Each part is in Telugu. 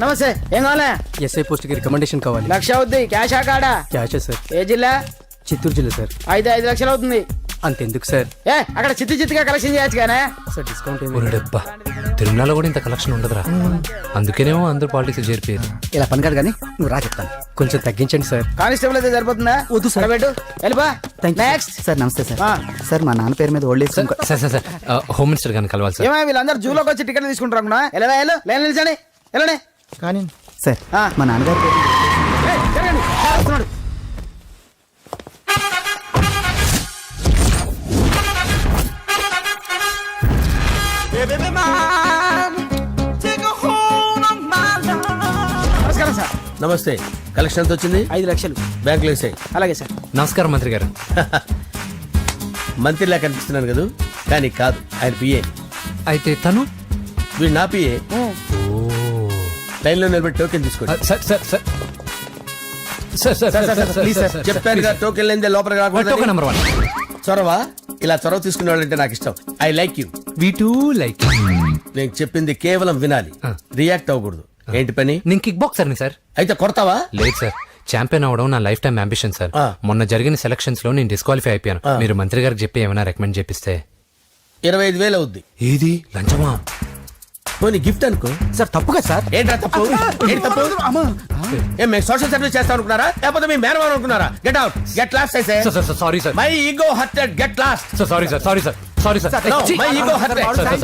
నమస్తే. ఏం కావాలా? ఎస్ఐ పోస్ట్ కి రికమెండేషన్ కావాలి. 1,00,000 అవుద్ది. క్యాషా కాడా? క్యాషే సార్. ఏ జిల్లా? చిత్తూరు జిల్లా సార్. అయితే 5 లక్షలు అవుతుంది. అంతెందుకు సార్? అక్కడ చిత్తుగా కలెక్షన్ చేయొచ్చు కానీ సార్ డిస్కౌంట్ డబ్బా తిరుమలలో కూడా ఇంత కలెక్షన్ ఉండదురా. అందుకేనేమో అందరూ పాలిటిక్స్ చేరిపోయారు. ఇలా పని కాదు కానీ నువ్వు రా చెప్తాను. కొంచెం తగ్గించండి సార్. కానిస్టేబుల్ అయితే సరిపోతుందా? వద్దు సార్. పెట్టు వెళ్ళిపా. నెక్స్ట్ సార్ నమస్తే సార్. సార్ మా నాన్న పేరు మీద old age sir sir sir home minister గారిని కలవాలి సార్. ఏమో వీళ్ళందరూ జూలోకి వచ్చి టికెట్ తీసుకుంటారు అనుకున్నా. లైన్ నిలిచండి. వెళ్ళండి. కానీ సార్ మా నాన్నగారి పేరు జరగండి. వస్తున్నాడు. నమస్కారం సార్. నమస్తే. కలెక్షన్ ఎంత వచ్చింది? 5 లక్షలు. బ్యాంకులో వేసాయి. అలాగే సార్. నమస్కారం మంత్రి గారు. మంత్రిలా కనిపిస్తున్నాను కదా, కానీ కాదు, ఆయన పిఏ. అయితే తను వీడు నా పిఏ. లైన్లో నిలబెట్టి టోకెన్ తీసుకోండి. Sir sir sir please sir. చెప్పాను కదా, టోకెన్ లేనిదే లోపలికి రాకూడదు. Token number 1. చొరవ. ఇలా చొరవ తీసుకునే వాళ్ళంటే నాకు ఇష్టం. I like you. We two like. నేను చెప్పింది కేవలం వినాలి, రియాక్ట్ అవ్వకూడదు. ఏంటి పని? నేను కిక్ బాక్సర్ని సార్. అయితే కొడతావా? లేదు సార్, ఛాంపియన్ అవడం నా లైఫ్ టైం అంబిషన్ సార్. మొన్న జరిగిన సెలక్షన్స్ లో నేను డిస్క్వాలిఫై అయిపోయాను. మీరు మంత్రి గారికి చెప్పి ఏమైనా రికమెండ్ చేపిస్తే. 25,000 అవుద్ది. ఏది లంచమా? పోనీ గిఫ్ట్ అనుకో. సార్ తప్పుగా సార్. ఏంట్రా తప్పు? ఏంటి తప్పు? ఏం మేము సోషల్ సర్వీస్ చేస్తాం అనుకున్నారా, లేకపోతే మీ మేనమాన్ అనుకున్నారా? Get out, get lost. అయితే sorry sir. My ego hurted, get lost. Sorry sir. Sorry sir. Sorry sir. My ego hurted. Sorry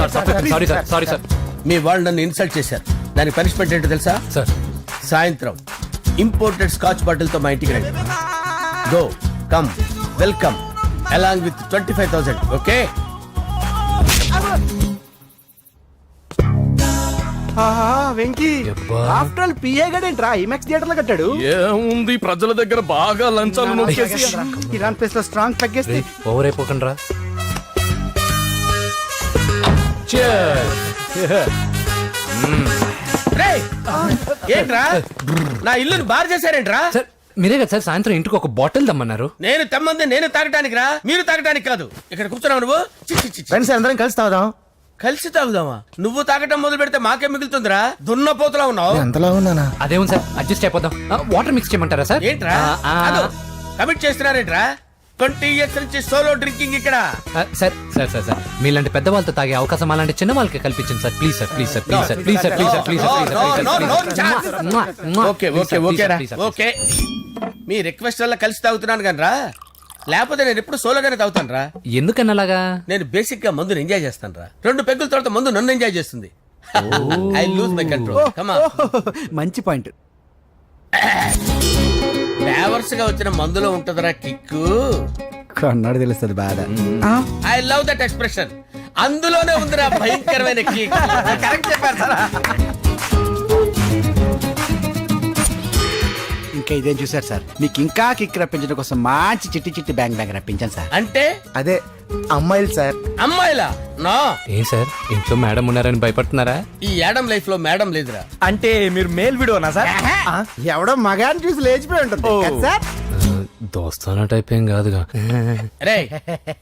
sir. Sorry sir. మీ వాళ్ళు నన్ను ఇన్సల్ట్ చేశారు. దానికి పనిష్మెంట్ ఏంటో తెలుసా? సార్ సాయంత్రం ఇంపోర్టెడ్ స్కాచ్ బాటిల్ తో మా ఇంటికి రండి. Go come welcome along with 25,000. Okay? Venky after all PA గడేంట్రా ఇమెక్స్ థియేటర్ లో కట్టాడు. ఏముంది, ప్రజల దగ్గర బాగా లంచాలు నొక్కేసి ఇరాన్ ప్లేస్ లో స్ట్రాంగ్ తగ్గేస్తే ఓవర్ అయిపోకండి రా. రేయ్, ఏంట్రా నా ఇల్లుని బార్ చేశారేంట్రా? సార్ మీరే కదా సార్ సాయంత్రం ఇంటికి ఒక బాటిల్ దమ్మన్నారు. నేను తెమ్మంది నేను తాగటానికి రా, మీరు తాగటానికి కాదు. ఇక్కడ కూర్చున్నావు నువ్వు. ఫ్రెండ్స్ అందరం కలిసి తాగుదాం. కలిసి తాగుదామా? నువ్వు తాగటం మొదలు పెడితే మాకే మిగులుతుందిరా. దున్నపోతులా ఉన్నావు. ఎంతలా ఉన్నానా? అదేం సార్, అడ్జస్ట్ అయిపోదాం. వాటర్ మిక్స్ చేయమంటారా సార్? ఏంట్రా కమిట్ చేస్తున్నారేంట్రా? 20 years నుంచి సోలో డ్రింకింగ్ ఇక్కడ. సార్ సార్ సార్ సార్ మీలాంటి పెద్ద వాళ్ళతో తాగే అవకాశం అలాంటి చిన్న వాళ్ళకి కల్పించండి sir. Please sir, please sir, please sir, please sir, please sir, please sir. Okay okay okay రా, ఓకే. మీ రిక్వెస్ట్ వల్ల కలిసి తాగుతున్నాను కానీ రా, లేకపోతే నేను ఎప్పుడు సోలోగానే తాగుతాను రా. ఎందుకన్నా అలాగా? నేను బేసిక్ గా మందుని ఎంజాయ్ చేస్తాను రా. 2 పెగ్గుల తర్వాత మందు నన్ను ఎంజాయ్ చేస్తుంది. I lose my control. Come on. మంచి పాయింట్. ఫ్లేవర్స్ గా వచ్చిన మందులో ఉంటదరా కిక్కు. కన్నాడు తెలుస్తుంది బాధ. I love that expression. అందులోనే ఉందిరా భయంకరమైన కిక్. కరెక్ట్ చెప్పారు సార్. ఇంకా ఇదేం చూసారు సార్, మీకు ఇంకా కిక్ రప్పించడం కోసం మంచి చిట్టి చిట్టి బ్యాంగ్ బ్యాంగ్ రప్పించాను సార్. అంటే అదే అమ్మాయిలు సార్. అమ్మాయిలా? నా ఏం సార్ ఇంట్లో మేడం ఉన్నారని భయపడుతున్నారా? ఈ యాడమ్ లైఫ్ లో మేడం లేదురా. అంటే మీరు మేల్ వీడియోనా సార్? ఎవడో మగాన్ని చూసి లేచిపోయి ఉంటుంది సార్. దోస్తానా టైప్ ఏం కాదుగా. రే,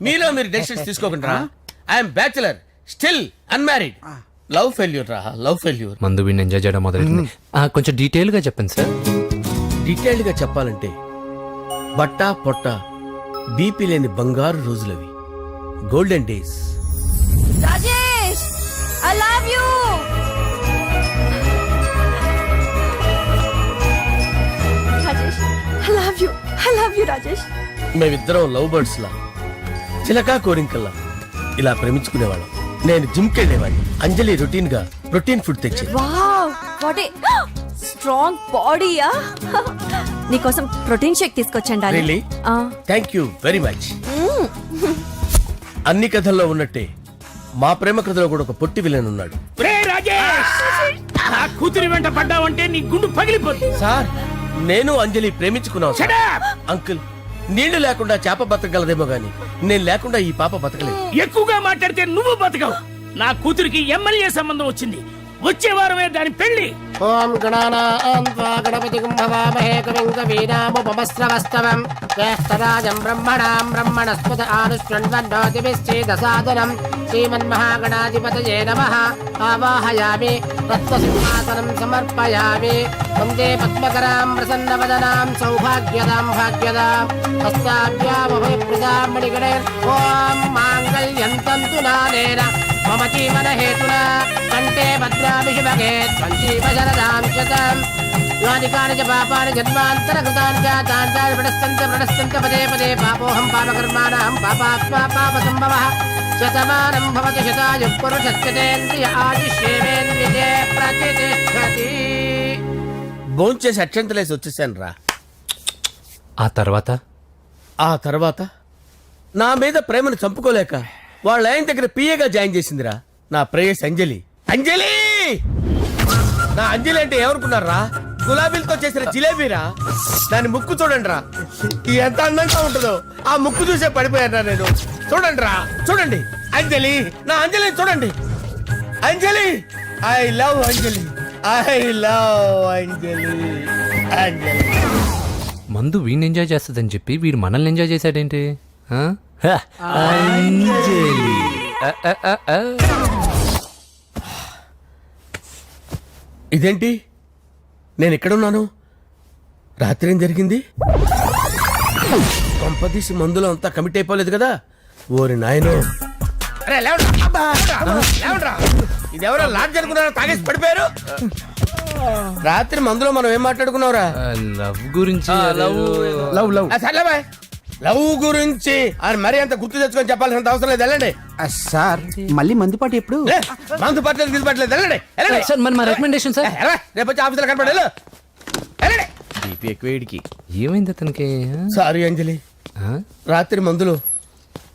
మీలో మీరు డెసిషన్స్ తీసుకోకుండా. I'm bachelor, still unmarried. Love failure రా, లవ్ ఫెయిల్యూర్. మందు వీడిని ఎంజాయ్ చేయడం మొదలైంది. కొంచెం డీటెయిల్ గా చెప్పండి సార్. డీటెయిల్డ్ గా చెప్పాలంటే బట్టా పొట్ట బీపీ లేని బంగారు రోజులవి, golden days. Rajesh, I love you. Rajesh, I love you. I love you, Rajesh. మేమిద్దరం లవ్ బర్డ్స్ లా, చిలకా కోరింకల్లా ఇలా ప్రేమించుకునేవాళ్ళం. నేను జిమ్ కెళ్ళేవాడిని. అంజలి రొటీన్ గా ప్రోటీన్ ఫుడ్ తెచ్చి. వావ్, వాట్ ఏ స్ట్రాంగ్ బాడీయా. నీకోసం ప్రోటీన్ షేక్ తీసుకొచ్చండి. Really? Thank you very much. అన్ని కథల్లో ఉన్నట్టే మా ప్రేమ కథలో కూడా ఒక పొట్టి విలన్ ఉన్నాడు. కూతురి వెంట పడ్డావంటే నీ గుండు పగిలిపోతుంది. సార్, నేను అంజలి ప్రేమించుకున్నాను. అంకుల్, నీళ్లు లేకుండా చేప బతకగలదేమో గాని నేను లేకుండా ఈ పాప బతకలేదు. ఎక్కువగా మాట్లాడితే నువ్వు బతకవు. నా కూతురికి ఎమ్మెల్యే సంబంధం వచ్చింది. వచ్చే వారమే దాని పెళ్లి. ఓం గణపతి కుంభవామహే కవిం కవీనాముపమస్రవస్తవం జ్యేష్ఠరాజం బ్రహ్మణాం బ్రహ్మణస్పత ఆనుష్ణ్వన్నోతిభిశ్చేదసాదనం శ్రీమన్మహాగణాధిపతయే నమః ఆవాహయామి రత్నసింహాసనం సమర్పయామి వందే పద్మకరాం ప్రసన్నవదనాం సౌభాగ్యదాం భాగ్యదాం హస్తాభ్యామభయప్రదాం మణిగణే ఓం మాంగళ్యం తంతు నానేన మమ జీవన హేతునా కంఠే భద్రామి శుభగే త్వంజీవ శరదాం శతం యాని కాని చ పాపాని జన్మాంతరకృతాని చాతాని ప్రణశ్యంత పదే పదే పాపోహం పాపకర్మాణం పాపాత్మా పాపసంభవః శతమానం భవతి శతాయు పురుషస్యతేంద్రియ ఆదిశ్యేవేంద్రియే ప్రతిష్టతి. భోంచేసి అక్షంతలేసి వచ్చేసాను రా. ఆ తర్వాత నా మీద ప్రేమను చంపుకోలేక వాళ్ళ ఆయన దగ్గర పిఏగా జాయిన్ చేసిందిరా నా ప్రేయస్ అంజలి. అంజలి నా అంజలి అంటే ఏమనుకున్నారా? గులాబీలతో చేసిన జిలేబీరా. దాని ముక్కు చూడండి రా, ఎంత అందంగా ఉంటుందో. ఆ ముక్కు చూసే పడిపోయారా నేను. చూడండి రా, చూడండి అంజలి, నా అంజలి చూడండి. Anjali, I love Anjali, I love Anjali. Anjali మందు వీడిని ఎంజాయ్ చేస్తుందని చెప్పి వీడు మనల్ని ఎంజాయ్ చేశాడేంటి? ఆ? హ, అంజలి. ఇదేంటి, నేను ఎక్కడున్నాను? రాత్రి ఏం జరిగింది? కొంపదీసి మందులో అంతా కమిట్ అయిపోలేదు కదా? ఓరి నాయనో. అరే, లేవండ్రా. అబ్బా, లేవండ్రా. ఇదెవరో లాడ్జ్ అనుకున్నారా? తాగేసి పడిపోయారు. రాత్రి మందులో మనం ఏం మాట్లాడుకున్నావురా? లవ్ గురించి లవ్ సర్లే బాయ్, లవ్ గురించి అని మరీ అంత గుర్తు తెచ్చుకొని చెప్పాల్సినంత అవసరం లేదు. వెళ్ళండి. సార్ మళ్ళీ మందుపాటి ఎప్పుడు? లే, మందు పట్టలేదు తీసుపట్టలేదు. వెళ్ళండి, వెళ్ళండి. సార్ మరి మా రికమెండేషన్ సార్. రేపు వచ్చి ఆఫీసులో కనపడి వెళ్ళు. వెళ్ళండి. ఏమైంది అతనికి? సారీ అంజలి, ఆ? రాత్రి మందులో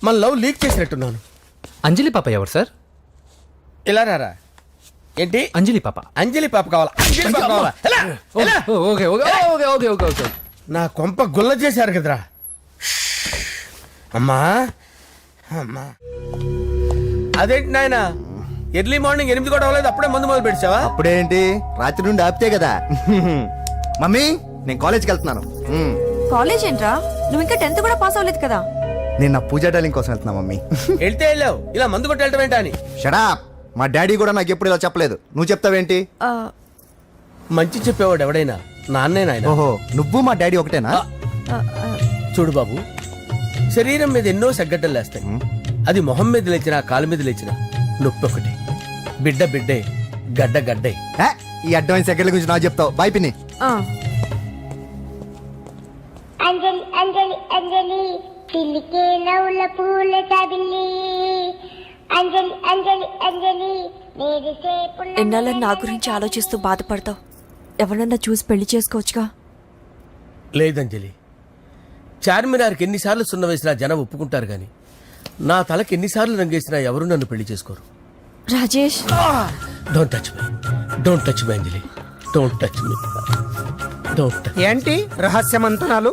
మన లవ్ లీక్ చేసినట్టున్నాను. అంజలి పాప ఎవరు సార్? ఇలా రారా. ఏంటి? అంజలి పాప. అంజలి పాప కావాలా? అంజలి పాప కావాలా? ఎలా? ఎలా? Okay okay okay okay okay okay. నా కొంప గుల్ల చేశారు కదరా. అమ్మా అమ్మా, అదేంటి నాయన, ఎర్లీ మార్నింగ్ 8 కూడా అవ్వలేదు, అప్పుడే మందు మొదలు పెట్టావా? అప్పుడేంటి, రాత్రి నుండి ఆపితే కదా. మమ్మీ, నేను కాలేజ్కి వెళ్తున్నాను. కాలేజ్ ఏంట్రా, నువ్వు ఇంకా 10th కూడా పాస్ అవ్వలేదు కదా. నేను నా పూజా డాలింగ్ కోసం వెళ్తున్నా మమ్మీ. వెళ్తే వెళ్ళావు, ఇలా మందు కొట్టి వెళ్ళటం ఏంటా అని. షడా, మా డాడీ కూడా నాకు ఎప్పుడు ఇలా చెప్పలేదు. నువ్వు చెప్తావేంటి? ఆ, మంచి చెప్పేవాడు ఎవడైనా నాన్నే నాయన. ఓహో, నువ్వు మా డాడీ ఒకటేనా? ఆ, ఆ, చూడు బాబు, శరీరం మీద ఎన్నో సగ్గడ్డలు లేస్తాయి. అది మొహం మీద లేచినా కాలు మీద లేచినా నొప్పి ఒకటి. బిడ్డ బిడ్డే, గడ్డ గడ్డే. ఏ, ఈ అడ్వాన్స్ సెకండ్ల గురించి నాకు చెప్తావు. బాయ్ పిన్ని. ఆ. అంజలి అంజలి అంజలి పిల్లికే నవ్వుల పూల చదిలి అంజలి అంజలి అంజలి నేరిసే పుల్ల ఎన్నాళ్ళ నా గురించి ఆలోచిస్తూ బాధపడతావు. ఎవరన్నా చూసి పెళ్లి చేసుకోవచ్చుగా. లేదంజలి, చార్మినార్కి ఎన్నిసార్లు సున్న వేసినా జనం ఒప్పుకుంటారు గాని నా తలకి ఎన్నిసార్లు రంగేసినా ఎవరు నన్ను పెళ్లి చేసుకోరు. Rajesh, don't touch me, don't touch me Anjali, don't touch me, don't touch. ఏంటి రహస్య మంతనాలు?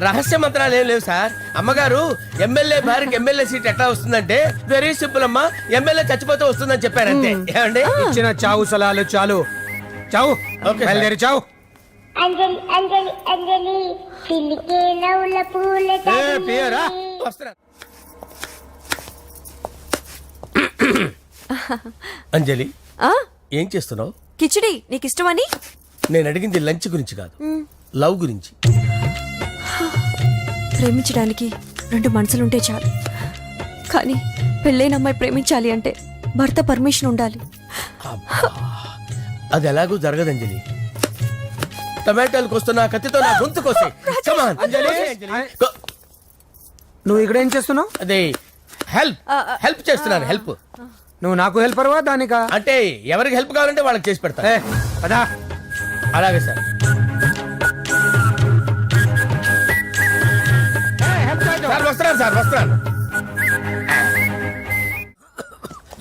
రహస్య మంత్రాలు ఏం లేవు సార్. అమ్మగారు ఎమ్మెల్యే భార్యకి ఎమ్మెల్యే సీట్ ఎట్లా వస్తుందంటే వెరీ సింపుల్ అమ్మా, ఎమ్మెల్యే చచ్చిపోతే వస్తుందని చెప్పారంతే. ఏమండి? ఇచ్చిన చావు సలాలు చాలు. చావు, ఓకే సార్. బయలుదేరి చావు. అంజలి అంజలి అంజలి పిల్లికే నవ్వుల పూల పియరా? చదిలి వస్తున్నా. అంజలి, ఆ, ఏం చేస్తున్నావు? కిచిడి నీకు ఇష్టమని. నేను అడిగింది లంచ్ గురించి కాదు, లవ్ గురించి. ప్రేమించడానికి 2 మనసులుంటే చాలు, కానీ పెళ్ళైన అమ్మాయి ప్రేమించాలి అంటే భర్త పర్మిషన్ ఉండాలి. అది ఎలాగూ జరగదు అంజలి. టమాటాలు కోస్తున్నా కత్తితో నా గొంతు కోసే. అంజలి, నువ్వు ఇక్కడ ఏం చేస్తున్నావు? అదే హెల్ప్ హెల్ప్ చేస్తున్నాను. హెల్ప్ నువ్వు నాకు హెల్పర్వా దానికా? అంటే ఎవరికి హెల్ప్ కావాలంటే వాళ్ళకి చేసి పెడతా. ఏ, పదా. అలాగే సార్. సార్ వస్తున్నాను, సార్ వస్తున్నాను.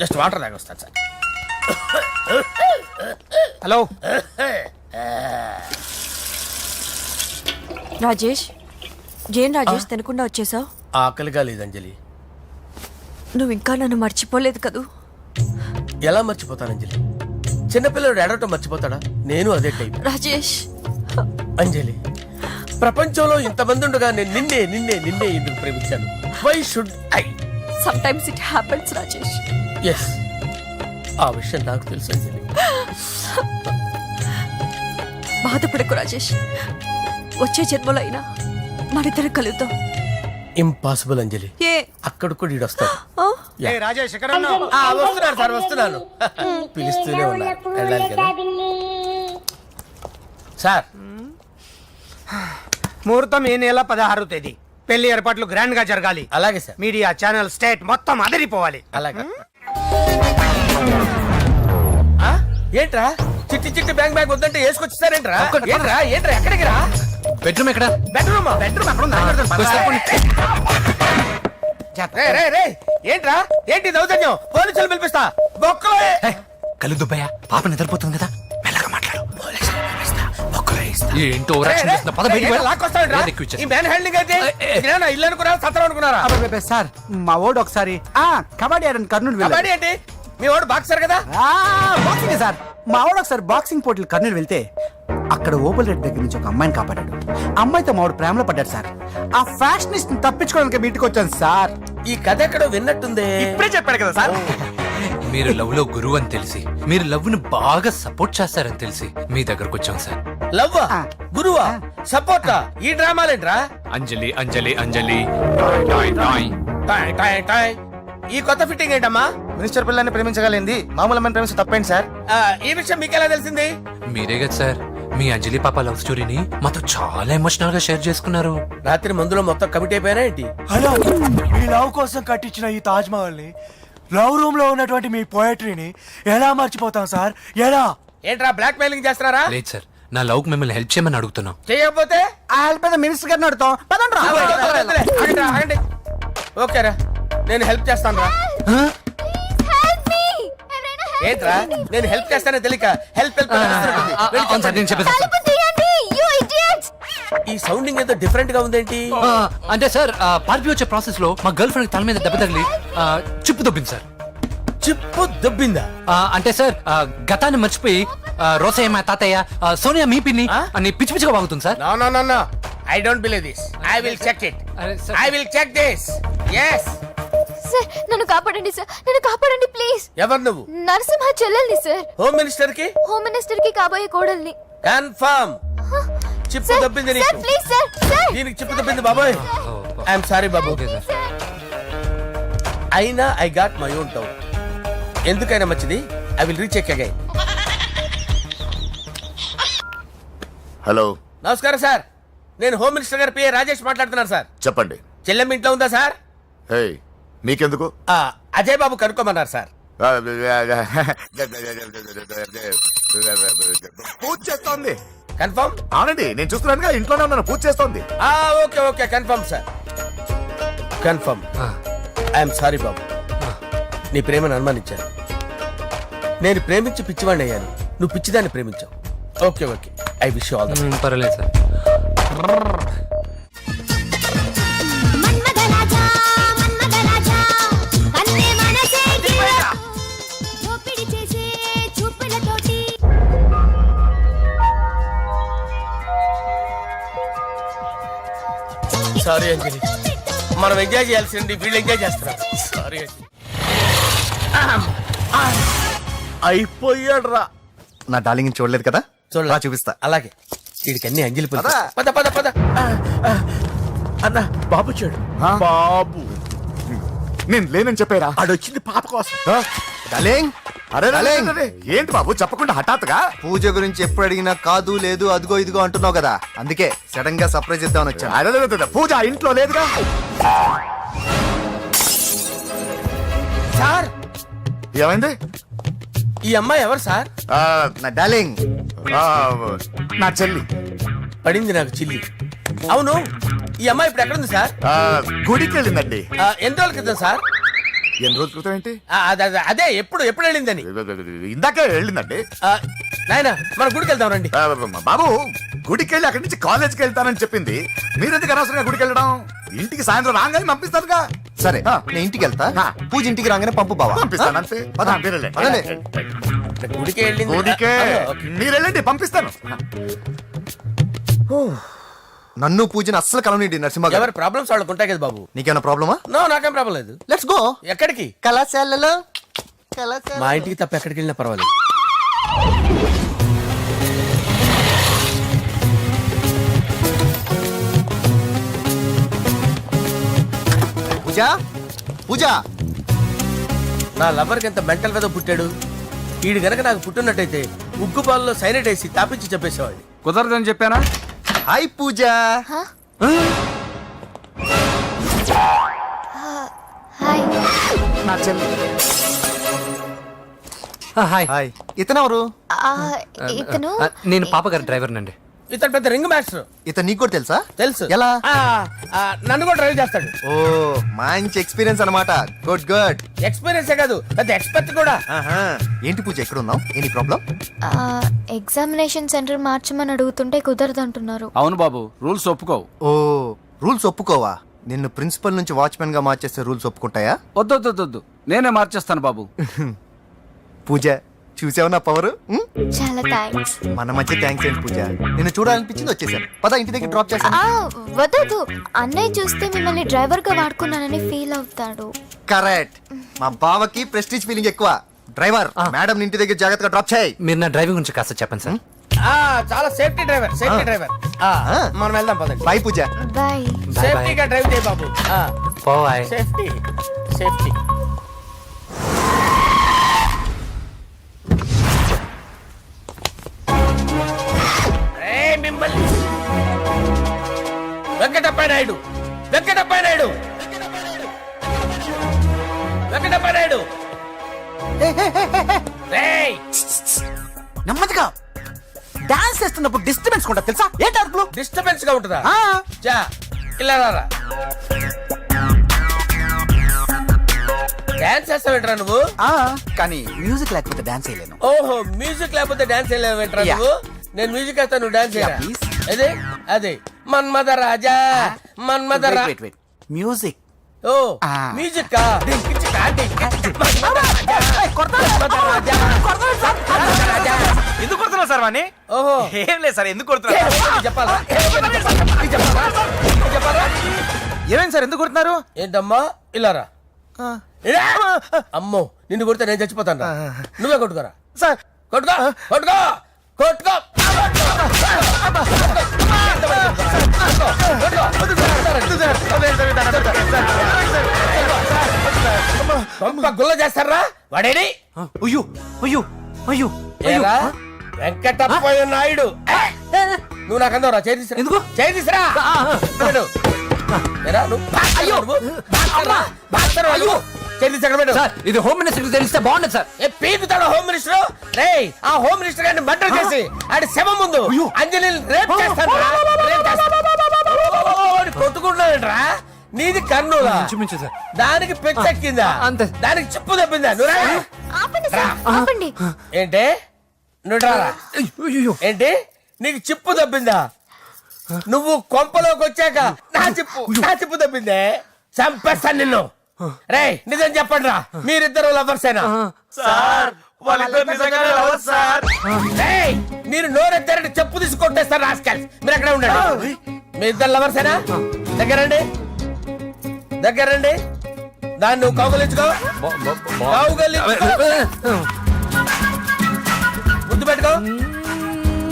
జస్ట్ వాటర్ దాకా వస్తాను సార్. హలో. రాజేష్, ఏం రాజేష్ తినకుండా వచ్చేసావు? ఆకలిగా లేదు అంజలి. నువ్వు ఇంకా నన్ను మర్చిపోలేదు కదూ. ఎలా మర్చిపోతాను అంజలి? చిన్నపిల్లడు ఏడవటం మర్చిపోతాడా? నేను అదే టైప్. రాజేష్, అంజలి, ప్రపంచంలో ఇంతమంది ఉండగా నేను నిన్నే నిన్నే నిన్నే ఎందుకు ప్రేమించాను? Why should I? Sometimes it happens Rajesh. Yes, ఆ విషయం నాకు తెలుసు అంజలి. బాధపడకు రాజేష్, వచ్చే జన్మలో అయినా మనిద్దరం కలుద్దాం. ఇంపాసిబుల్ అంజలి, ఏ అక్కడ కూడా ఈడు వస్తాడు. ఆ? రాజేష్ ఎక్కడ వస్తున్నాను సార్, వస్తున్నాను. పిలుస్తూనే ఉన్నా, వెళ్ళాలి కదా సార్. ముహూర్తం ఈ నెల 16వ తేదీ. పెళ్లి ఏర్పాట్లు గ్రాండ్ గా జరగాలి. అలాగే సార్, మీడియా ఛానల్ స్టేట్ మొత్తం అదిరిపోవాలి. అలాగే. ఆ? ఏంట్రా చిట్టి చిట్టి బ్యాంక్ బ్యాగ్ వద్దంటే వేసుకొచ్చేసారేంట్రా? ఏంట్రా ఏంట్రా ఎక్కడికి రా? బెడ్రూమ్ ఎక్కడ? బెడ్రూమ్ బెడ్రూమ్ అక్కడ ఉందా? రే, రే, రే, ఏంట్రా ఏంటి దౌర్జన్యం? పోలీసులు పిలిపిస్తా. బొక్కలో కళ్ళు దుబ్బయ్యా, పాప నిద్రపోతుంది కదా, మెల్లగా మాట్లాడు. ఏంటో ఓవరాక్షన్ చేస్తున్నా. పద బయటికి వెళ్ళు. ఏది ఎక్కువ ఇచ్చేస్తా. ఈ మ్యాన్ హ్యాండింగ్ అయితే ఇదేనా ఇల్లు అనుకున్నారా, సత్రం అనుకున్నారా? అబ్బబ్బబ్బే, సార్ మా ఓడు ఒకసారి కబడ్డీ ఆడని కర్నూలు వెళ్ళాడు. కబడ్డీ ఏంటి? మీ వాడు బాక్సర్ కదా? Boxing sir. మా వాడు ఒకసారి బాక్సింగ్ పోటీలు కర్నూలు వెళ్తే అక్కడ ఓపెల్ రెడ్డి దగ్గర నుంచి ఒక అమ్మాయిని కాపాడాడు. అమ్మాయితో మా వాడు ప్రేమలో పడ్డాడు సార్. ఆ ఫ్యాషనిస్ట్ తప్పించుకోవడానికి మీటికి వచ్చాను సార్. ఈ కథ ఎక్కడో విన్నట్టుంది. ఇప్పుడే చెప్పాడు కదా సార్. మీరు లవ్ లో గురువు అని తెలిసి, మీరు లవ్ ను బాగా సపోర్ట్ చేస్తారని తెలిసి మీ దగ్గరకు వచ్చాం సార్. లవ్వా, గురువా, సపోర్టా? ఈ డ్రామాలేంట్రా? అంజలి అంజలి అంజలి టాయ్ టాయ్ టాయ్. టాయ్ టాయ్ టాయ్. ఈ కొత్త ఫిట్టింగ్ ఏంటమ్మా? మినిస్టర్ పిల్లని ప్రేమించగలిగింది మామూలు అమ్మని ప్రేమించి తప్పేంటి సార్? ఈ విషయం మీకెలా తెలిసింది? మీరే కదా సార్ మీ అంజలి పాప లవ్ స్టోరీని మాతో చాలా ఎమోషనల్ గా షేర్ చేసుకున్నారు. రాత్రి మందులో మొత్తం కమిటీ అయిపోయినా ఏంటి? హలో, మీ లవ్ కోసం కట్టించిన ఈ తాజ్ మహల్ ని, లవ్ రూమ్ లో ఉన్నటువంటి మీ పోయట్రీని ఎలా మర్చిపోతాం సార్? ఎలా? ఏంట్రా బ్లాక్ మెయిలింగ్ చేస్తున్నారా? లేదు సార్, నా లవ్ కు మిమ్మల్ని హెల్ప్ చేయమని అడుగుతున్నాం. చేయకపోతే ఆ హెల్ప్ అయితే మినిస్టర్ గారిని అడుగుతాం. పదండి రా. ఆగండి, ఆగండి. ఓకేరా, నేను హెల్ప్ చేస్తాను రా. ఏంట్రా నేను హెల్ప్ చేస్తానే తెలియక హెల్ప్ హెల్ప్ అవును సార్, నేను చెప్పేసి ఈ సౌండింగ్ ఏదో డిఫరెంట్ గా ఉందేంటి? అంటే సార్ పార్టీ వచ్చే ప్రాసెస్ లో మా గర్ల్ ఫ్రెండ్ తల మీద దెబ్బ తగిలి చిప్పు దొబ్బింది సార్. చిప్పు దొబ్బిందా? అంటే సార్ గతాన్ని మర్చిపోయి రోసయ్య మా తాతయ్య, సోనియా మీ పిన్ని అని పిచ్చి పిచ్చిగా వాగుతుంది sir. No no no no, I don't believe this. I will check it. I will check this. yes. Sir నన్ను కాపాడండి సార్, నన్ను కాపాడండి ప్లీజ్. ఎవరు నువ్వు? నరసింహ చెల్లెల్ని సార్. హోమ్ మినిస్టర్ కి? హోమ్ మినిస్టర్ కి కాబోయే కోడల్ని. కన్ఫర్మ్. చిప్పు దొబ్బింది సార్ నీకు. ప్లీజ్ సార్, సార్ దీనికి చిప్పు దొబ్బింది బాబోయ్. ఐఎమ్ సారీ బాబు. అయినా I got my own doubt. ఎందుకైనా మంచిది, I will recheck again. Hello, నమస్కారం సార్, నేను హోమ్ మినిస్టర్ గారి పిఏ రాజేష్ మాట్లాడుతున్నాను సార్. చెప్పండి. చెల్లెమ్మ ఇంట్లో ఉందా సార్? హే, మీకెందుకు? అజయ్ బాబు కనుక్కోమన్నారు సార్. పూజ చేస్తోంది. కన్ఫర్మ్? అవునండి, నేను చూస్తున్నానుగా, ఇంట్లోనే ఉన్నాను, పూజ చేస్తోంది. Okay okay, confirm sir, confirm. I'm sorry బాబు, నీ ప్రేమను అనుమానించాను. నేను ప్రేమించి పిచ్చివాడిని అయ్యాను, నువ్వు పిచ్చిదాన్ని ప్రేమించావు. Okay okay, I wish you all the best. పర్వాలేదు సార్. సారీ అంజలి, మనం ఎంజాయ్ చేయాల్సింది వీళ్ళు ఎంజాయ్ చేస్తున్నారు. సారీ అంజలి. అయిపోయాడు రా. నా డార్లింగ్ చూడలేదు కదా, చూడలా, చూపిస్తా. అలాగే వీడికి అన్ని అంజలి పద పద పద పద. అన్న బాబు చూడు. బాబు, నేను లేనని చెప్పారా? ఆడొచ్చింది పాప కోసం. డార్లింగ్, అరే డార్లింగ్. ఏంటి బాబు చెప్పకుండా హఠాత్తుగా? పూజ గురించి ఎప్పుడు అడిగినా కాదు లేదు అదిగో ఇదిగో అంటున్నావు కదా, అందుకే సడన్ గా సర్ప్రైజ్ ఇద్దామని వచ్చాను. అరే, పూజ ఇంట్లో లేదుగా. సార్ ఏమైంది? ఈ అమ్మాయి ఎవరు సార్? నా డార్లింగ్, నా చెల్లి. పడింది నాకు చిల్లి. అవును, ఈ అమ్మాయి ఇప్పుడు ఎక్కడ ఉంది సార్? గుడికి వెళ్ళిందండి. ఎన్ని రోజుల క్రితం సార్? ఎన్ని రోజుల క్రితం ఏంటి? అదే ఎప్పుడు ఎప్పుడు వెళ్ళిందని. ఇందాకే వెళ్ళిందండి. నాయన మన గుడికి వెళ్దాం రండి. బాబు, గుడికి వెళ్ళి అక్కడి నుంచి కాలేజ్కి వెళ్తానని చెప్పింది. మీరెందుకు అనవసరంగా గుడికి వెళ్ళడం? ఇంటికి సాయంత్రం రాగానే పంపిస్తారుగా. సరే నేను ఇంటికి వెళ్తా, పూజ ఇంటికి రాగానే పంపు బావా. పంపిస్తాను అంతే. పదండి. గుడికి వెళ్ళింది. గుడికే మీరు వెళ్ళండి, పంపిస్తాను. నన్ను పూజని అస్సలు కలవనిండి నరసింహ గారు. ఎవరి ప్రాబ్లమ్స్ వాళ్ళకు ఉంటాయి కదా బాబు. నీకేమైనా ప్రాబ్లమా? నో, నాకేం ప్రాబ్లం లేదు. Let's go. ఎక్కడికి? కళాశాలలో మా ఇంటికి తప్ప ఎక్కడికి వెళ్ళినా పర్వాలేదు. పూజ పూజ. నా లవర్కి ఎంత మెంటల్ వెద పుట్టాడు. వీడు గనక నాకు పుట్టినట్టయితే ఉగ్గు పాలలో సైనట్ వేసి తాపించి చెప్పేసేవాడిని. కుదరదని చెప్పానా? హాయ్ పూజ. హాయ్. హాయ్. హాయ్. ఇతనెవరు? ఇతను నేను పాప గారి డ్రైవర్ నండి. ఇతను పెద్ద రింగ్ మాస్టర్. ఇతను నీకు కూడా తెలుసా? తెలుసు. ఎలా? నన్ను కూడా డ్రైవ్ చేస్తాడు. ఓ మంచి ఎక్స్పీరియన్స్ అన్నమాట. Good good. ఎక్స్పీరియన్స్ కాదు, పెద్ద ఎక్స్పర్ట్ కూడా. ఏంటి పూజ ఎక్కడ ఉన్నావు? Any problem? ఎగ్జామినేషన్ సెంటర్ మార్చమని అడుగుతుంటే కుదరదంటున్నారు. అవును బాబు, రూల్స్ ఒప్పుకోవు. ఓ రూల్స్ ఒప్పుకోవా? నిన్ను ప్రిన్సిపల్ నుంచి వాచ్మెన్ గా మార్చేస్తే రూల్స్ ఒప్పుకుంటాయా? వద్దు, నేనే మార్చేస్తాను బాబు. పూజ చూసావు నా పవర్? చాలా థ్యాంక్స్. మన మధ్య థ్యాంక్స్ ఏంటి పూజ. నిన్ను చూడాలనిపించింది వచ్చేసాను. పద ఇంటి దగ్గర డ్రాప్ చేస్తాను. వద్దు, అన్నయ్య చూస్తే మిమ్మల్ని డ్రైవర్ గా వాడుకున్నానని ఫీల్ అవుతాడు. కరెక్ట్. మా బావకి ప్రెస్టీజ్ ఫీలింగ్ ఎక్కువ. డ్రైవర్ మేడం ఇంటి దగ్గర జాగ్రత్తగా డ్రాప్ చేయి. మీరు నా డ్రైవింగ్ గురించి కాస్త చెప్పండి సార్. చాలా సేఫ్టీ డ్రైవర్. మనం వెళ్దాం పదండి. బాయ్ పూజ. బాయ్. సేఫ్టీగా డ్రైవ్ చేయి బాబు. పోవాయ్. Safety safety. వెంకటప్ప నాయుడు. నెమ్మదిగా డాన్స్ చేస్తున్నప్పుడు డిస్టర్బెన్స్ కూడా తెలుసా? ఏంటి అరుపులు? డిస్టర్బెన్స్ గా ఉంటుందా? చా ఇలా రారా. డాన్స్ చేస్తావేంట్రా నువ్వు? కానీ మ్యూజిక్ లేకపోతే డాన్స్ చేయలేను. ఓహో, మ్యూజిక్ లేకపోతే డాన్స్ చేయలేవేంట్రా నువ్వు? నేను మ్యూజిక్ వేస్తా, నువ్వు డాన్స్ చేయరా? అదే అదే మన్మద రాజా, మన్మద మ్యూజిక్. ఓ మ్యూజిక్ ఎందుకు కొడుతున్నావు సార్ వాణ్ణి? ఓహో ఏం లేదు సార్, ఎందుకు కొడుతున్నారు? చెప్పాలా? ఏమైంది సార్, ఎందుకు కొడుతున్నారు? ఏంటమ్మా ఇలారా. అమ్మో, నిన్ను కొడితే నేను చచ్చిపోతాను. నువ్వే కొట్టుకోరా సార్. కొట్టుకో కొట్టుకో కొట్టుకో. గుల్ల చేస్తారా వాడేడి? అయ్యో అయ్యో అయ్యో ఏరా వెంకటప్పయ్య నాయుడు, నువ్వు నాకు అందవరా? చేయి తీసురా. ఎందుకు? చేయి తీసురా. ఇది హోమ్ మినిస్టర్ తెలిస్తే బాగుండదు సార్. పీకుతాడు హోమ్ మినిస్టర్. రే ఆ హోమ్ మినిస్టర్ గారిని మర్డర్ చేసి ఆడి శవం ముందు అంజలి రేప్ చేస్తాను. కొట్టుకుంటున్నాడంట్రా. నీది కన్నులా? దానికి పెచ్చెక్కిందా? అంతే. దానికి చెప్పు తప్పిందా? ఆపండి. ఏంటి నువ్వు రారా? ఏంటి నీకు చిప్పు తప్పిందా? నువ్వు కొంపలోకి వచ్చాక నా చిప్పు తప్పిందే. చంపేస్తాను నిన్ను. రే నిజం చెప్పండి రా, మీరిద్దరు లవర్సేనా? మీరు నోరెత్తారంటే చెప్పు తీసి కొట్టేస్తారు రాస్కల్స్. మీరు అక్కడే ఉండండి. మీ ఇద్దరు లవర్సేనా? దగ్గరండి దగ్గరండి. దాన్ని నువ్వు కౌగలించుకో. ముద్దు పెట్టుకో.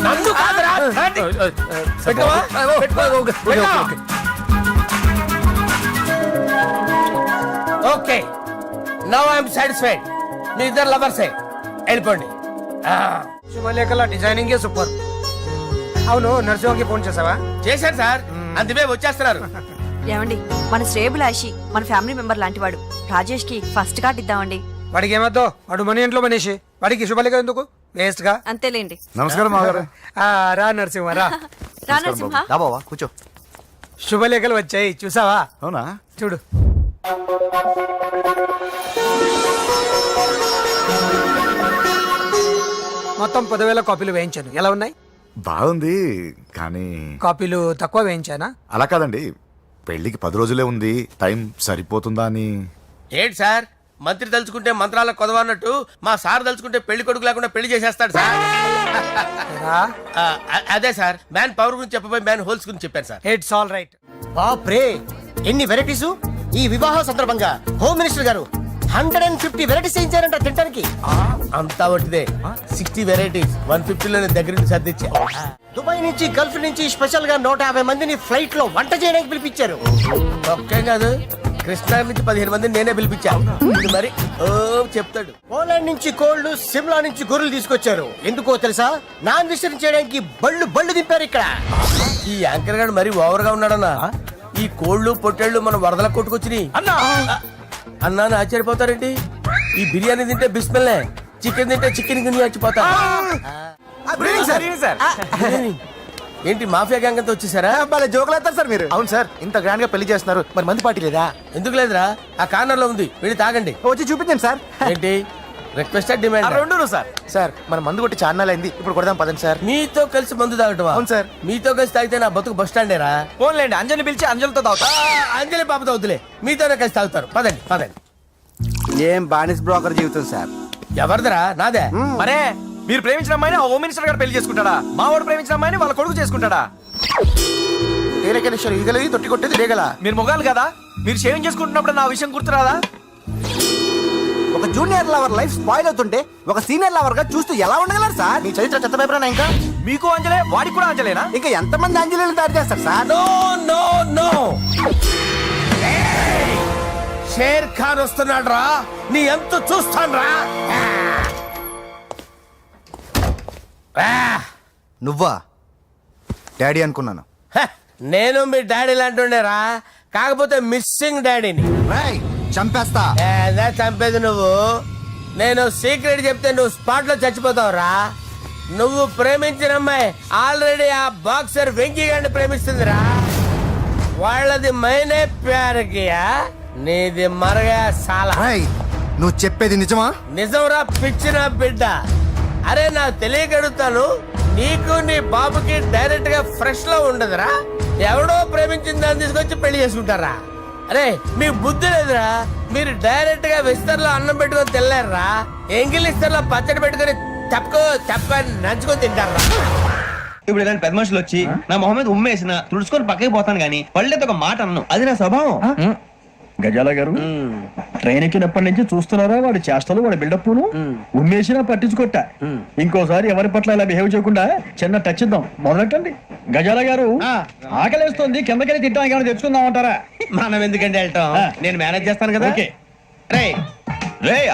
నన్ను కాదురా. పెట్టుకోవా? Okay, now I'm satisfied. మీ ఇద్దరు లవర్సే, వెళ్ళిపోండి. శుభలేఖల డిజైనింగ్ సూపర్. అవును, నరసింహకి ఫోన్ చేసావా? చేశాను సార్, అందుకే వచ్చేస్తున్నారు. ఏమండి, మన శ్రేయబులాషి మన ఫ్యామిలీ మెంబర్ లాంటి వాడు. రాజేష్ కి ఫస్ట్ కార్డ్ ఇద్దామండి. వాడికి ఏమద్దో, వాడు మన ఇంట్లో మనిషి. వాడికి శుభలేఖ ఎందుకు? వేస్ట్ గా. అంతేలేండి. నమస్కారం మాగారు. రా నరసింహ రా. రా నరసింహ. బావా కూర్చో. శుభలేఖలు వచ్చాయి చూసావా? అవునా? చూడు. మొత్తం 10,000 కాపీలు వేయించాను. ఎలా ఉన్నాయి? బాగుంది, కానీ కాపీలు తక్కువ వేయించానా? అలా కాదండి, పెళ్లికి 10 రోజులే ఉంది, టైం సరిపోతుందా అని. ఏంటి సార్ మంత్రి తలుచుకుంటే మంత్రాల కొదవన్నట్టు మా సార్ తలుచుకుంటే పెళ్లి కొడుకు లేకుండా పెళ్లి చేసేస్తాడు సార్. అదే సార్, మ్యాన్ పవర్ గురించి చెప్పబోయి మ్యాన్ హోల్స్ గురించి చెప్పాను సార్. It's all right. బాప్రే ఎన్ని వెరైటీస్! ఈ వివాహ సందర్భంగా హోమ్ మినిస్టర్ గారు 150 వెరైటీస్ చేయించారంట తినడానికి. అంతా ఒకటిదే, 60 వెరైటీస్ 150లోనే దగ్గర నుంచి సర్దిచ్చా. దుబాయ్ నుంచి గల్ఫ్ నుంచి స్పెషల్ గా 150 మందిని ఫ్లైట్ లో వంట చేయడానికి పిలిపించారు. ఒక్కేం కాదు, కృష్ణా నుంచి 15 మందిని నేనే పిలిపించా. ఇది మరి ఓ చెప్తాడు. పోలాండ్ నుంచి కోళ్లు, సిమ్లా నుంచి గొర్రెలు తీసుకొచ్చారు. ఎందుకో తెలుసా? నాన్ వెజిటేరియన్ చేయడానికి బళ్ళు దింపారు ఇక్కడ. ఈ యాంకర్ గారు మరి ఓవర్ గా ఉన్నాడన్నా. ఈ కోళ్లు పొట్టేళ్లు మన వరదల కొట్టుకొచ్చినాయి అన్నా ఆశ్చర్యపోతారేంటి? ఈ బిర్యానీ తింటే బిస్మిల్లే, చికెన్ తింటే చికెన్ గిన్నె చచ్చిపోతా. ఏంటి మాఫియా గ్యాంగ్ అంతా వచ్చేసారా? జోకులు వేస్తారు సార్ మీరు. అవును సార్, ఇంత గ్రాండ్ గా పెళ్లి చేస్తున్నారు, మరి మంది పార్టీ లేదా? ఎందుకు లేదురా, ఆ కార్నర్ లో ఉంది, వెళ్ళి తాగండి. వచ్చి చూపించండి సార్. ఏంటి రిక్వెస్ట్ డిమాండ్? రెండు సార్. సార్ మన మందు కొట్టి చాన్నాలు అయింది, ఇప్పుడు కొడదాం పదండి సార్. మీతో కలిసి మందు తాగటమా? అవును సార్. మీతో కలిసి తాగితే నా బతుకు బస్ స్టాండేరా? ఫోన్లేండి, అంజలి పిలిచి అంజలితో తాగుతా. అంజలి పాపతో వద్దులే, మీతోనే కలిసి తాగుతారు. పదండి పదండి. ఏం బానిస్ బ్రోకర్ జీవితం సార్. ఎవరిదరా? నాదే. మరే మీరు ప్రేమించిన అమ్మాయిని ఆ హోమ్ మినిస్టర్ గారు పెళ్లి చేసుకుంటాడా? మా వాడు ప్రేమించిన అమ్మాయిని వాళ్ళ కొడుకు చేసుకుంటాడా? ఈగలది తొట్టి కొట్టేది లేగల. మీరు మొగాలు కదా, మీరు షేవింగ్ చేసుకుంటున్నప్పుడు నా విషయం గుర్తురాదా? ఒక జూనియర్ లవర్ లైఫ్ స్పాయిల్ అవుతుంటే ఒక సీనియర్ లవర్ గా చూస్తూ ఎలా ఉండగలరు సార్? మీ చరిత్ర చెత్త పేపర్ ఇంకా మీకు అంజలే, వాడికి కూడా అంజలేనా? ఇంకా ఎంతమంది అంజలీలు తయారు చేస్తారు sir? No no no, Sher Khan వస్తున్నాడు రా, నీ ఎంత చూస్తాను రా. నువ్వా? డాడీ అనుకున్నాను. నేను మీ డాడీ లాంటి రా, కాకపోతే మిస్సింగ్ డాడీని. చంపేస్తా. ఏదా చంపేది నువ్వు? నేను సీక్రెట్ చెప్తే నువ్వు స్పాట్ లో చచ్చిపోతావు రా. నువ్వు ప్రేమించిన అమ్మాయి ఆల్రెడీ ఆ బాక్సర్ వెంకీ గారిని ప్రేమిస్తుందిరా. వాళ్ళది మైనే ప్యార్ కియా, నీది మరగా సాలా. నువ్వు చెప్పేది నిజమా? నిజంరా పిచ్చిన బిడ్డ. అరే నాకు తెలియగడుగుతాను, నీకు నీ బాబుకి డైరెక్ట్ గా ఫ్రెష్ లో ఉండదురా. ఎవడో ప్రేమించిన దాన్ని తీసుకొచ్చి పెళ్లి చేసుకుంటారా? అరే మీ బుద్ధి లేదురా. మీరు డైరెక్ట్ గా విస్తర్లో అన్నం పెట్టుకొని తినలేరురా. ఎంగిల్ ఇస్తర్లో పచ్చడి పెట్టుకొని తప్పని నంచుకొని తింటారా? ఇప్పుడు ఇలాంటి పెద్ద మనుషులు వచ్చి నా మొహం మీద ఉమ్మేసిన తుడుచుకొని పక్కకి పోతాను గానీ పళ్ళేతో ఒక మాట అన్ను, అది నా స్వభావం. గజాల గారు ట్రైన్ ఎక్కినప్పటి నుంచి చూస్తున్నారా వాడి చేష్టలు, వాడి బిల్డప్ ఉమ్మేసినా పట్టించుకోట. ఇంకోసారి ఎవరి పట్ల ఇలా బిహేవ్ చేయకుండా చిన్న టచ్ ఇద్దాం, మొదలెట్టండి. గజాల గారు ఆకలేస్తుంది, కిందకెళ్ళి తింటానికి ఏమైనా తెచ్చుకుందాం అంటారా? మనం ఎందుకంటే వెళ్తాం, నేను మేనేజ్ చేస్తాను కదా. రేయ్